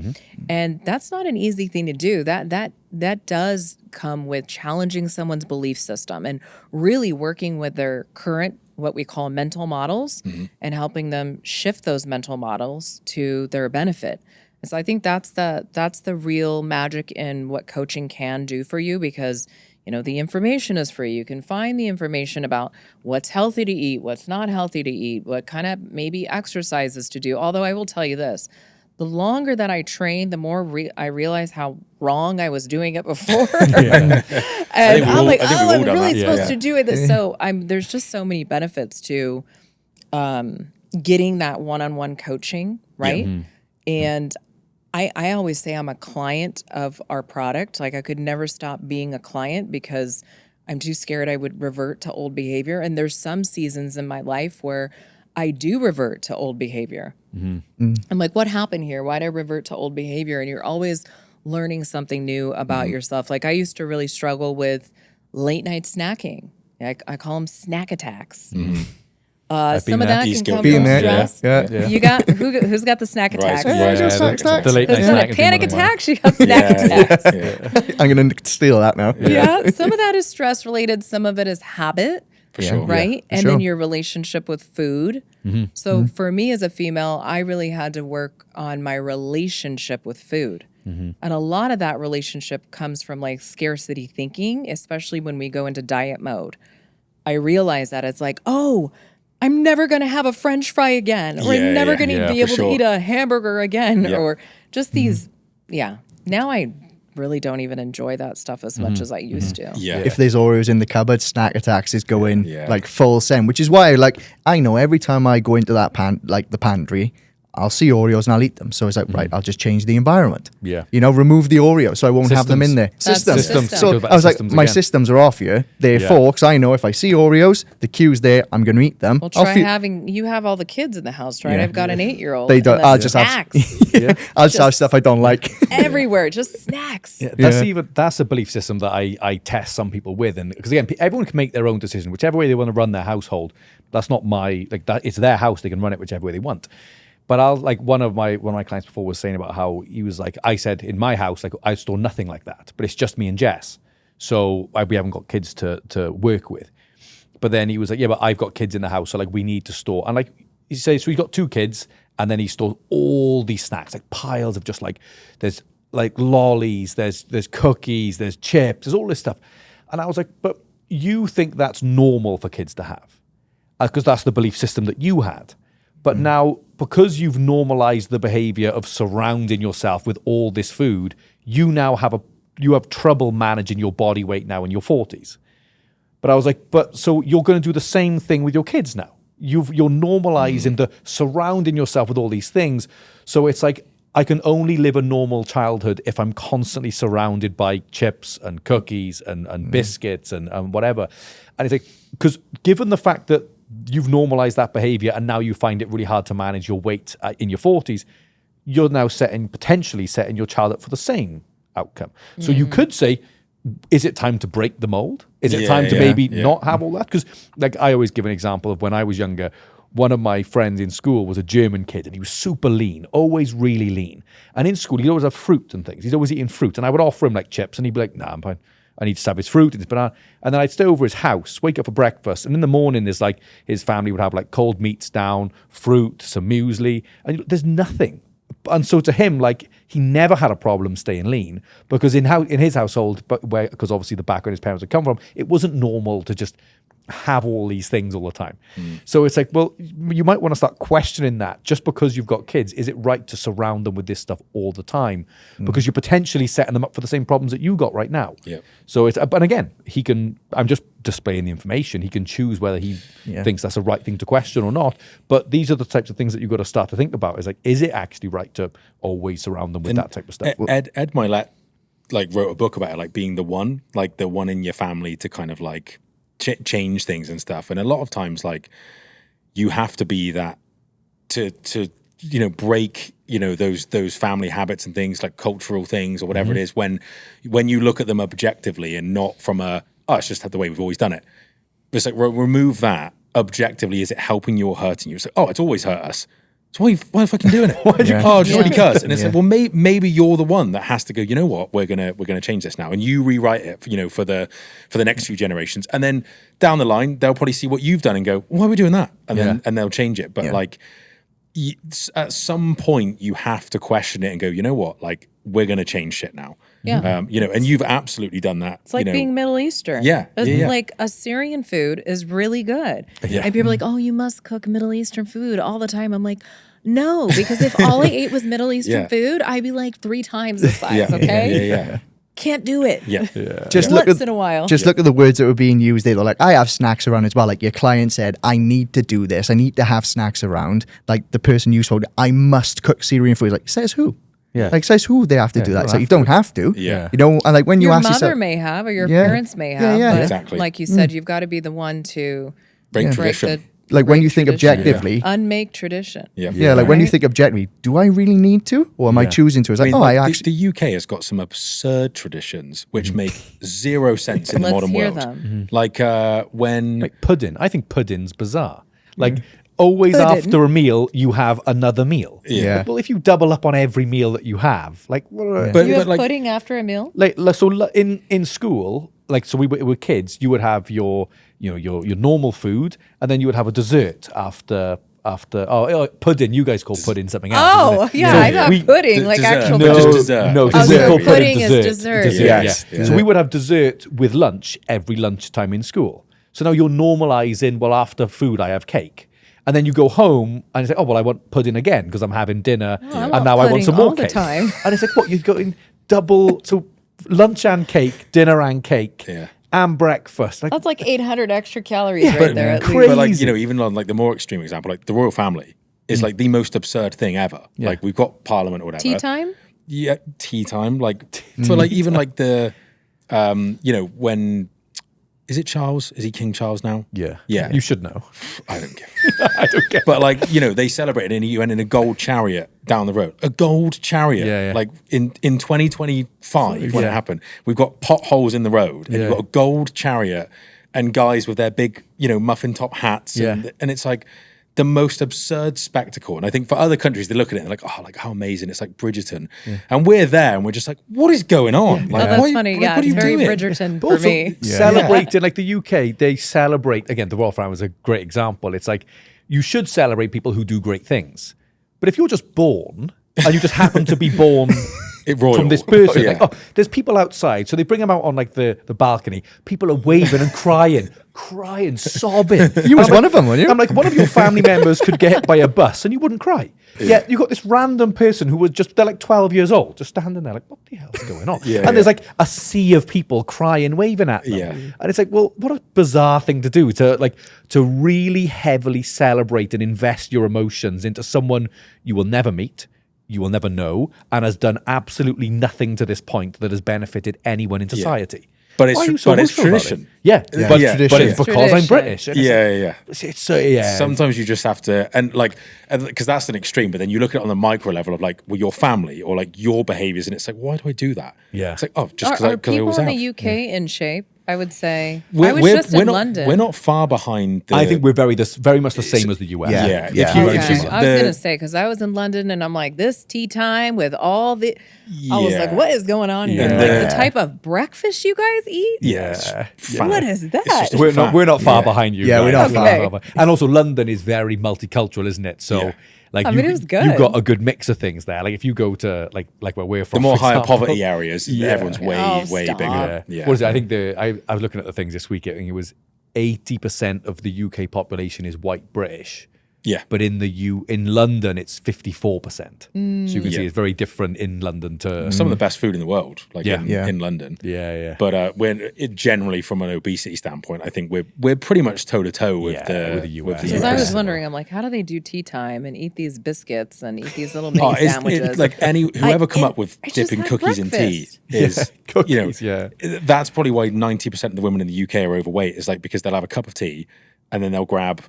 And that's not an easy thing to do. That does come with challenging someone's belief system and really working with their current what we call mental models and helping them shift those mental models to their benefit. And so I think that's the real magic in what coaching can do for you because you know, the information is free. You can find the information about what's healthy to eat, what's not healthy to eat, what kind of maybe exercises to do. Although I will tell you this, the longer that I train, the more I realize how wrong I was doing it before. And I'm like, oh, I'm really supposed to do it. So there's just so many benefits to getting that one-on-one coaching, right? And I always say I'm a client of our product. Like I could never stop being a client because I'm too scared I would revert to old behavior. And there's some seasons in my life where I do revert to old behavior. I'm like, what happened here? Why'd I revert to old behavior? And you're always learning something new about yourself. Like I used to really struggle with late night snacking. I call them snack attacks. Some of that can come from stress. You got who's got the snack attacks? The late night snack panic attacks. You got snack attacks. I'm gonna steal that now. Some of that is stress related. Some of it is habit. For sure. Right? And then your relationship with food. So for me as a female, I really had to work on my relationship with food. And a lot of that relationship comes from like scarcity thinking, especially when we go into diet mode. I realize that it's like, oh, I'm never going to have a French fry again, or I'm never going to be able to eat a hamburger again, or just these. Now I really don't even enjoy that stuff as much as I used to. If there's Oreos in the cupboard, snack attacks is going like full send, which is why like I know every time I go into that the pantry, I'll see Oreos and I'll eat them. So it's like, right, I'll just change the environment. You know, remove the Oreos so I won't have them in there. Systems. So I was like, my systems are off here. Therefore, because I know if I see Oreos, the cue's there, I'm going to eat them. Well, try you have all the kids in the house, right? I've got an 8-year-old. They don't. I'll just snacks. I'll just have stuff I don't like. Everywhere, just snacks. That's a belief system that I test some people with, and because again, everyone can make their own decision, whichever way they want to run their household. That's not it's their house. They can run it whichever way they want. But one of my clients before was saying about how he was like, I said in my house, like I store nothing like that, but it's just me and Jess. So we haven't got kids to work with. But then he was like, yeah, but I've got kids in the house. So like we need to store. And like he says, so he's got 2 kids and then he stores all these snacks, like piles of just like, there's like lollies, there's cookies, there's chips, there's all this stuff. And I was like, but you think that's normal for kids to have? Because that's the belief system that you had. But now, because you've normalized the behavior of surrounding yourself with all this food, you now have trouble managing your body weight now in your 40s. But I was like, but so you're going to do the same thing with your kids now. You're normalizing the surrounding yourself with all these things. So it's like, I can only live a normal childhood if I'm constantly surrounded by chips and cookies and biscuits and whatever. And it's like, because given the fact that you've normalized that behavior and now you find it really hard to manage your weight in your 40s, you're now potentially setting your child up for the same outcome. So you could say, is it time to break the mold? Is it time to maybe not have all that? Because like I always give an example of when I was younger, one of my friends in school was a German kid and he was super lean, always really lean. And in school, he'd always have fruit and things. He's always eating fruit. And I would offer him like chips and he'd be like, nah, I'm fine. And he'd just have his fruit and his banana. And then I'd stay over his house, wake up for breakfast. And in the morning, there's like, his family would have like cold meats down, fruit, some muesli. And there's nothing. And so to him, like, he never had a problem staying lean because in his household, because obviously the background his parents had come from, it wasn't normal to just have all these things all the time. So it's like, well, you might want to start questioning that just because you've got kids. Is it right to surround them with this stuff all the time? Because you're potentially setting them up for the same problems that you got right now. Yep. So it's, but again, I'm just displaying the information. He can choose whether he thinks that's a right thing to question or not. But these are the types of things that you've got to start to think about. Is like, is it actually right to always surround them with that type of stuff? Ed Milet wrote a book about it, like being the one in your family to kind of like change things and stuff. And a lot of times, like, you have to be that to break those family habits and things, like cultural things or whatever it is, when you look at them objectively and not from it's just the way we've always done it. But it's like, remove that objectively. Is it helping you or hurting you? It's like, it's always hurt us. So why are you fucking doing it? Just because. And it's like, well, maybe you're the one that has to go, you know what, we're gonna change this now. And you rewrite it, for the next few generations. And then down the line, they'll probably see what you've done and go, why are we doing that? And they'll change it. But at some point you have to question it and go, you know what, like, we're gonna change shit now. Yeah. And you've absolutely done that. It's like being Middle Eastern. Yeah. Like Assyrian food is really good. Yeah. And people are like, oh, you must cook Middle Eastern food all the time. I'm like, no, because if all I ate was Middle Eastern food, I'd be like 3 times the size, okay? Yeah. Can't do it. Yeah. Just Once in a while. Just look at the words that were being used. They were like, I have snacks around as well. Like your client said, I need to do this. I need to have snacks around. Like the person you told, I must cook Syrian food. Like, says who? Yeah. Like, says who they have to do that. So you don't have to. Yeah. And like when you your ask mother yourself, may have, or your parents may have. Yeah. But Exactly. like you said, you've got to be the one to Break tradition. like when you think tradition. objectively, Unmake tradition. yeah, like when you think objectively, do I really need to, or am I choosing to? It's like, I actually. The UK has got some absurd traditions which make zero sense in the modern hear world. them. Like when Like pudding. I think pudding's bizarre. Like always Pudding. after a meal, you have another meal. Yeah. Like, well, if you double up on every meal that you have, like, what But- You have like- pudding after a meal? in school, like, so we were kids, you would have your normal food, and then you would have a dessert after pudding. You guys call pudding something else. Oh, isn't it? yeah, So I thought we- pudding, like dessert. actual No, pudding. just dessert. No, Oh, dessert. so Called pudding is dessert. Yes. Yeah. So we would have dessert with lunch every lunchtime in school. So now you're normalizing, well, after food, I have cake. And then you go home and say, oh, well, I want pudding again because I'm having dinner I and want now I want pudding some more all the cake. time. And it's like, what, you're going double, so lunch and cake, dinner and cake, and breakfast. Like, That's like 800 extra calories right there. At crazy. least. But like, even on like the more extreme example, like the royal family is like the most absurd thing ever. Like we've got parliament or whatever. Tea time? Yeah, tea time. Like, but like even like the, when, is it Charles? Is he King Charles now? yeah. Yeah. You should know. I don't care. I don't get But like, they celebrated and he went in a gold chariot down the road. A gold chariot. Yeah. Like in 2025 when it happened, we've got potholes in the road and you've got a gold chariot and guys with their big, muffin top hats. And it's like the most absurd spectacle. And I think for other countries, they look at it and they're like, oh, like how amazing. It's like Bridgerton. And we're there and we're just like, what is going on? Like, Oh, that's why- funny. like, Yeah, what are it's you very doing? Bridgerton But for also me. celebrating, like the UK, they celebrate, again, the royal family is a great example. It's like, you should celebrate people who do great things. But if you're just born and you just happen to be born Royal. from this person, Yeah. like, there's people outside. So they bring them out on like the balcony. People are waving and crying, sobbing. You was one of them, weren't you? I'm like, one of your family members could get hit by a bus and you wouldn't cry. Yeah, you got this random person who was they're like 12 years old, just standing there like, what the hell's going on? And there's like a sea of people crying, waving at them. Yeah. And it's like, well, what a bizarre thing to do, to really heavily celebrate and invest your emotions into someone you will never meet, you will never know, and has done absolutely nothing to this point that has benefited anyone in society. But it's Why are you tr- so but it's emotional about it? tradition. Yeah, Yeah. but, Yeah. but it's Tradition. because I'm Tradition. British. And Yeah. it's so yeah. Sometimes you just have to, and like, because that's an extreme. But then you look at it on the micro level of like, well, your family or like your behaviors, and it's like, why do I do that? Yeah. It's like, oh, just Are because I people always in have. the UK in shape? I would say. We're- I was we're- just we're in not, London. We're not far behind. I think we're very much the same as the US. Yeah. Yeah. Yeah. If you, Okay. if you, I was the- gonna say because I was in London and I'm like this tea time with all the. I was like, Yeah. what is going on here? Yeah. Like the type of breakfast you guys eat. yeah, it's fat. What is that? It's just We're not far Yeah. behind you. Yeah, we're guys. not far. behind. And also, London is very multicultural, isn't it? So, Yeah. like, I mean, it was good. you've got a good mix of things there. Like, if you go to like where we're from, The more for higher example- poverty areas, everyone's way Oh, way stop. bigger. Yeah. What is it? I think I was looking at the things this week. I think it was 80% of the UK population is white British. Yeah. But in in London, it's 54%. So you can see Yeah. it's very different in London to Some of the best food in the world, like Yeah. in London. yeah. But generally, from an obesity standpoint, I think we're pretty much toe to toe with with the US. Because I US. was wondering, I'm like, how do they do tea time and eat these biscuits and eat these little Oh, mini sandwiches? like whoever come up with I just dipping had cookies in tea is, Cookies, that's probably why 90% of the women in the UK are overweight. Is like because they'll have a cup of tea and then they'll grab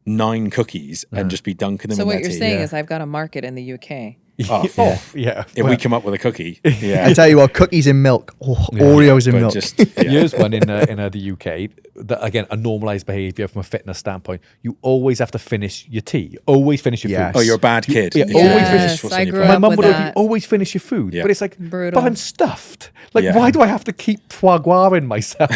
9 cookies and just be dunking them so in what their you're tea. saying is I've got a market in the UK. Oh, yeah. if we come up with a cookie, I yeah, tell you what, cookies in milk, Oreos in but milk. just yeah. Here's one in the UK. That, again, a normalized behavior from a fitness standpoint. You always have to finish your tea. Always finish your Yes. food. Oh, you're a bad kid. Yeah, if you always don't finish finish what's I on your grew plate. My up mum with would that. always finish your food, Yeah. but it's like, Brutal. but I'm stuffed. Like, Yeah. why do I have to keep foie gras in myself?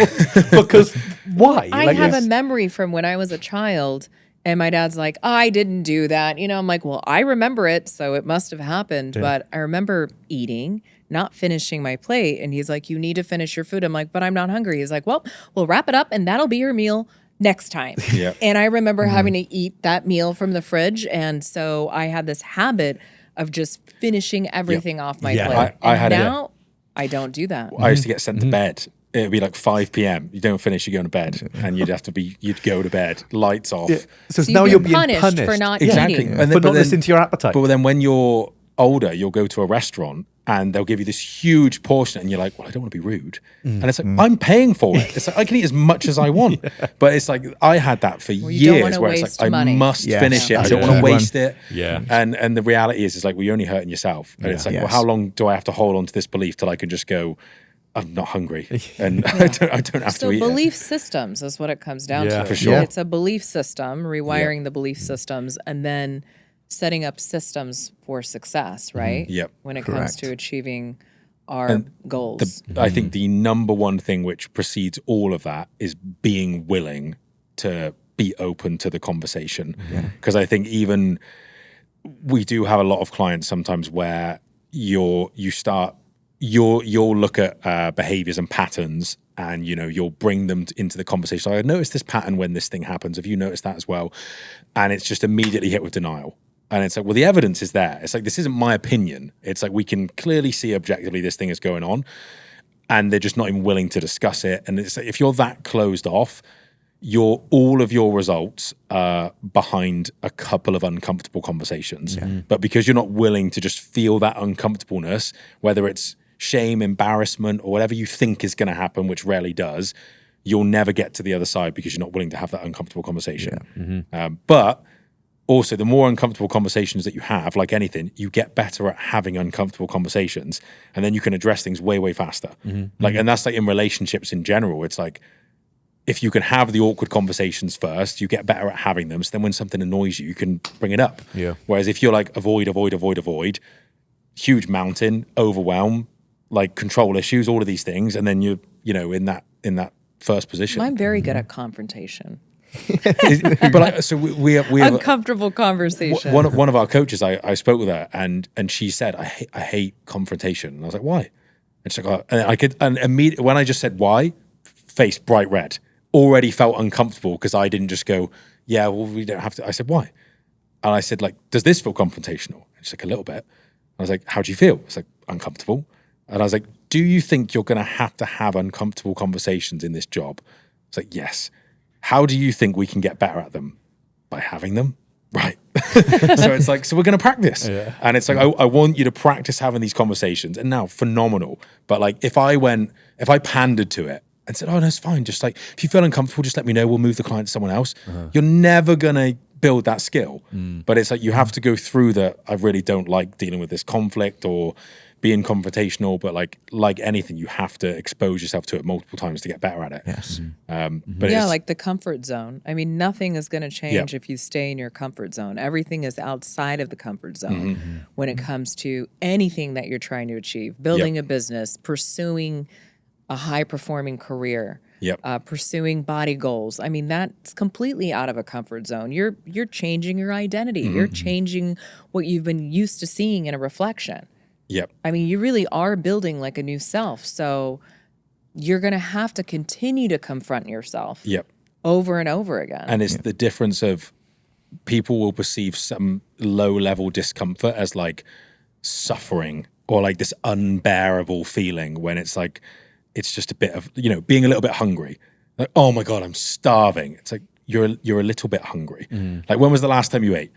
Because why? I Like, have a it's- memory from when I was a child, and my dad's like, I didn't do that. You know, I'm like, well, I remember it, so it must have happened. But I remember eating, not finishing my plate, and he's like, you need to finish your food. I'm like, but I'm not hungry. He's like, well, we'll wrap it up, and that'll be your meal next time. Yeah. And I remember having to eat that meal from the fridge, and so I had this habit of just finishing everything off my Yeah. plate. I And had it. now I don't do that. I used to get sent to bed. It'd be like 5 p.m. You don't finish, you go to bed, and you'd go to bed, lights off. So, So now you've you're been being punished punished for not Exactly. eating. And for then, not listening to your appetite. But then when you're older, you'll go to a restaurant and they'll give you this huge portion, and you're like, well, I don't want to be rude. And it's like, I'm paying for it. It's like, I can eat as much as I want. But it's like, I had that for you don't years wanna where it's waste like, I money. must Yes. finish it. I That's don't a want to good one. waste it. Yeah. And the reality is like, well, you're only hurting yourself. And it's like, well, Yes. how long do I have to hold on to this belief till I can just go, I'm not hungry, and I don't have So to eat belief systems is what it comes down Yeah, to. for sure. Yeah. It's a belief system, rewiring the belief systems, and then setting up systems for success, right? Yep. When it comes Correct. to achieving our goals. I think the number one thing which precedes all of that is being willing to be open to the conversation. Because I think even we do have a lot of clients sometimes where you'll look at behaviors and patterns, and you'll bring them into the conversation. I noticed this pattern when this thing happens. Have you noticed that as well? And it's just immediately hit with denial. And it's like, well, the evidence is there. It's like, this isn't my opinion. It's like, we can clearly see objectively this thing is going on, and they're just not even willing to discuss it. And it's like, if you're that closed off, all of your results are behind a couple of uncomfortable conversations. But because you're not willing to just feel that uncomfortableness, whether it's shame, embarrassment, or whatever you think is going to happen, which rarely does, you'll never get to the other side because you're not willing to have that uncomfortable conversation. But also, the more uncomfortable conversations that you have, like anything, you get better at having uncomfortable conversations, and then you can address things way, way faster. Like, and that's like in relationships in general. It's like, if you can have the awkward conversations first, you get better at having them. So then when something annoys you, you can bring it up. Yeah. Whereas if you're like avoid, huge mountain, overwhelm, like control issues, all of these things, and then you're, in that first position. I'm very good at confrontation. But so we have Uncomfortable conversation. one of our coaches. I spoke with her, and she said, I hate confrontation. And I was like, why? And she's like, and immediately when I just said why, face bright red. Already felt uncomfortable because I didn't just go, yeah, well, we don't have to. I said, why? And I said, like, does this feel confrontational? And she's like, a little bit. I was like, how do you feel? It's like, uncomfortable. And I was like, do you think you're going to have uncomfortable conversations in this job? It's like, yes. How do you think we can get better at them? By having them? Right. So it's like, so we're going to practice. And it's like, I want you to practice having these conversations. And now, phenomenal. But like, if I pandered to it and said, oh, no, it's fine. Just like, if you feel uncomfortable, just let me know. We'll move the client to someone else. You're never going to build that skill. But it's like, you have to go through the, I really don't like dealing with this conflict or being confrontational, but like anything, you have to expose yourself to it multiple times to get better at it. Yes. But Yeah, it's, like the comfort zone. I mean, nothing is going to change if you stay in your comfort zone. Everything is outside of the comfort zone when it comes to anything that you're trying to achieve. Building a business, pursuing a high-performing career, pursuing body goals. I mean, that's completely out of a comfort zone. You're changing your identity. You're changing what you've been used to seeing in a reflection. I mean, you really are building like a new self. So you're going to have to continue to confront yourself over and over again. And it's the difference of people will perceive some low-level discomfort as like suffering or like this unbearable feeling when it's like, it's just a bit of, you know, being a little bit hungry. Like, oh my God, I'm starving. It's like, you're a little bit hungry. Like, when was the last time you ate?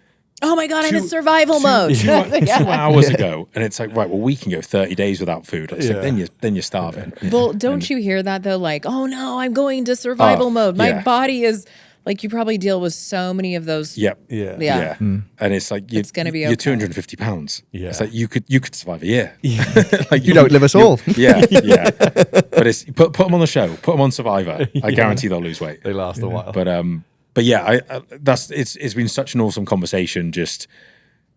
Oh my God, I'm in survival mode. 2 hours ago. And it's like, right, well, we can go 30 days without food. It's like, then you're starving. Well, don't you hear that though? Like, oh no, I'm going to survival mode. My body is like, you probably deal with so many of those. Yeah. And it's like, it's going to be okay. You're 250 pounds. It's like, you could survive a year. Like, you don't live us all. But it's, put them on the show, put them on Survivor. I guarantee they'll lose weight. They last a while. But yeah, it's been such an awesome conversation. Just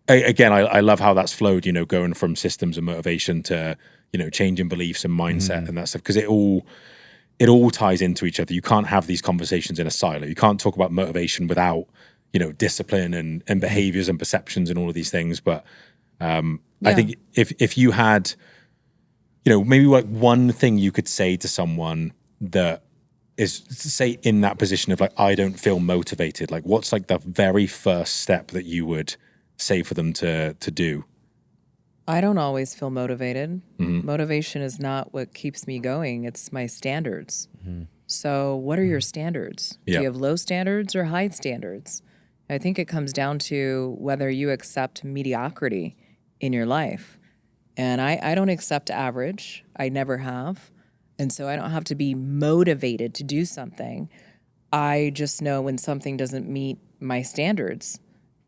again, I love how that's flowed. You know, going from systems and motivation to, you know, changing beliefs and mindset and that stuff, because it all ties into each other. You can't have these conversations in a silo. You can't talk about motivation without, you know, discipline and behaviors and perceptions and all of these things. But I think if you had, you know, maybe like one thing you could say to someone that is, say, in that position of like, I don't feel motivated, like what's like the very first step that you would say for them to do? I don't always feel motivated. Motivation is not what keeps me going. It's my standards. So what are your standards? Do you have low standards or high standards? I think it comes down to whether you accept mediocrity in your life. And I don't accept average. I never have. And so I don't have to be motivated to do something. I just know when something doesn't meet my standards,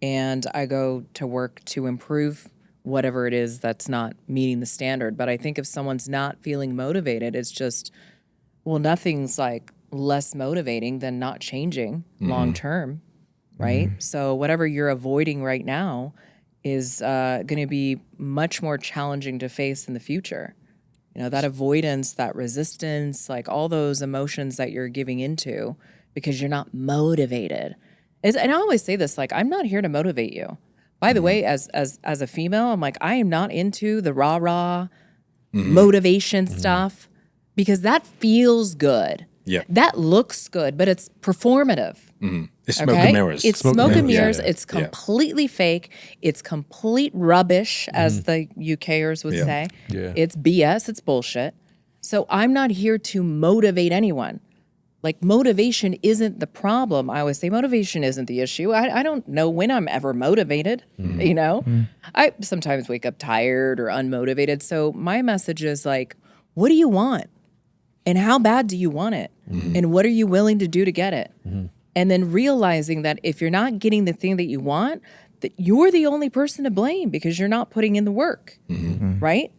and I go to work to improve whatever it is that's not meeting the standard. But I think if someone's not feeling motivated, it's just, well, nothing's like less motivating than not changing long term, right? So whatever you're avoiding right now is going to be much more challenging to face in the future. You know, that avoidance, that resistance, like all those emotions that you're giving into because you're not motivated. And I always say this, like, I'm not here to motivate you. By the way, as a female, I'm like, I am not into the rah-rah motivation stuff because that feels good. That looks good, but it's performative. It's smoke and mirrors. It's smoke and mirrors. It's completely fake. It's complete rubbish, as the UKers would say. It's BS. It's bullshit. So I'm not here to motivate anyone. Like, motivation isn't the problem. I always say motivation isn't the issue. I don't know when I'm ever motivated, you know? I sometimes wake up tired or unmotivated. So my message is like, what do you want? And how bad do you want it? And what are you willing to do to get it? And then realizing that if you're not getting the thing that you want, that you're the only person to blame because you're not putting in the work, right?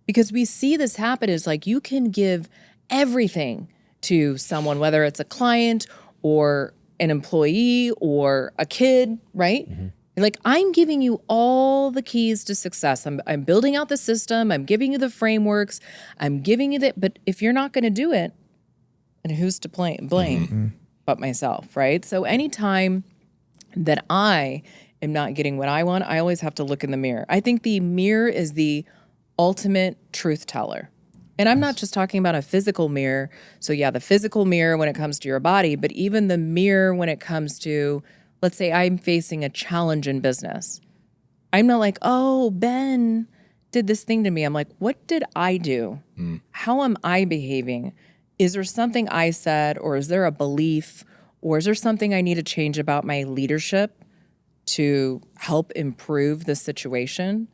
Because we see this happen is like, you can give everything to someone, whether it's a client or an employee or a kid, right? Like, I'm giving you all the keys to success. I'm building out the system. I'm giving you the frameworks. I'm giving you that. But if you're not going to do it, then who's to blame but myself, right? So anytime that I am not getting what I want, I always have to look in the mirror. I think the mirror is the ultimate truth teller. And I'm not just talking about a physical mirror. So yeah, the physical mirror when it comes to your body, but even the mirror when it comes to, let's say I'm facing a challenge in business. I'm not like, oh, Ben did this thing to me. I'm like, what did I do? How am I behaving? Is there something I said, or is there a belief, or is there something I need to change about my leadership? to help improve the situation.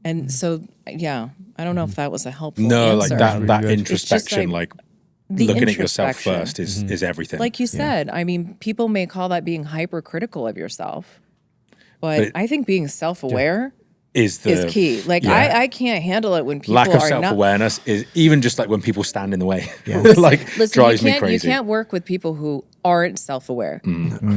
And so, yeah, I don't know if that was a helpful No, answer. like that It's just introspection, like the looking at yourself introspection. first is everything. Like you said, I mean, people may call that being hypercritical of yourself, but I think being self-aware is key. Like I can't handle it when people lack of are not. self-awareness is even just like when people stand in the way. Like Listen, drives me crazy. You can't work with people who aren't self-aware.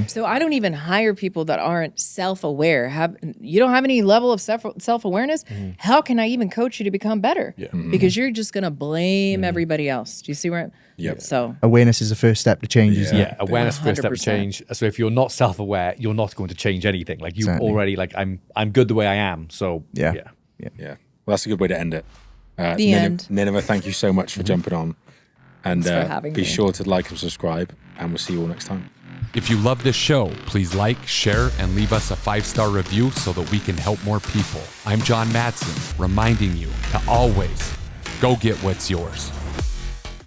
So I don't even hire people that aren't self-aware. You don't have any level of self-awareness? How can I even coach you to become better? Because you're just going to blame everybody else. Do you see where Yep. So Awareness is the first step to change, isn't it? Yeah, awareness first step to 100%. change. So if you're not self-aware, you're not going to change anything. Like you Exactly. already like I'm good the way I am. So Yeah. Yeah. Well, that's a good way to end it. The end. Nineveh, thank you so much for jumping on. And Thanks for having be me. sure to like and subscribe, and we'll see you all next time. If you love this show, please like, share, and leave us a 5-star review so that we can help more people. I'm John Madsen, reminding you to always go get what's yours.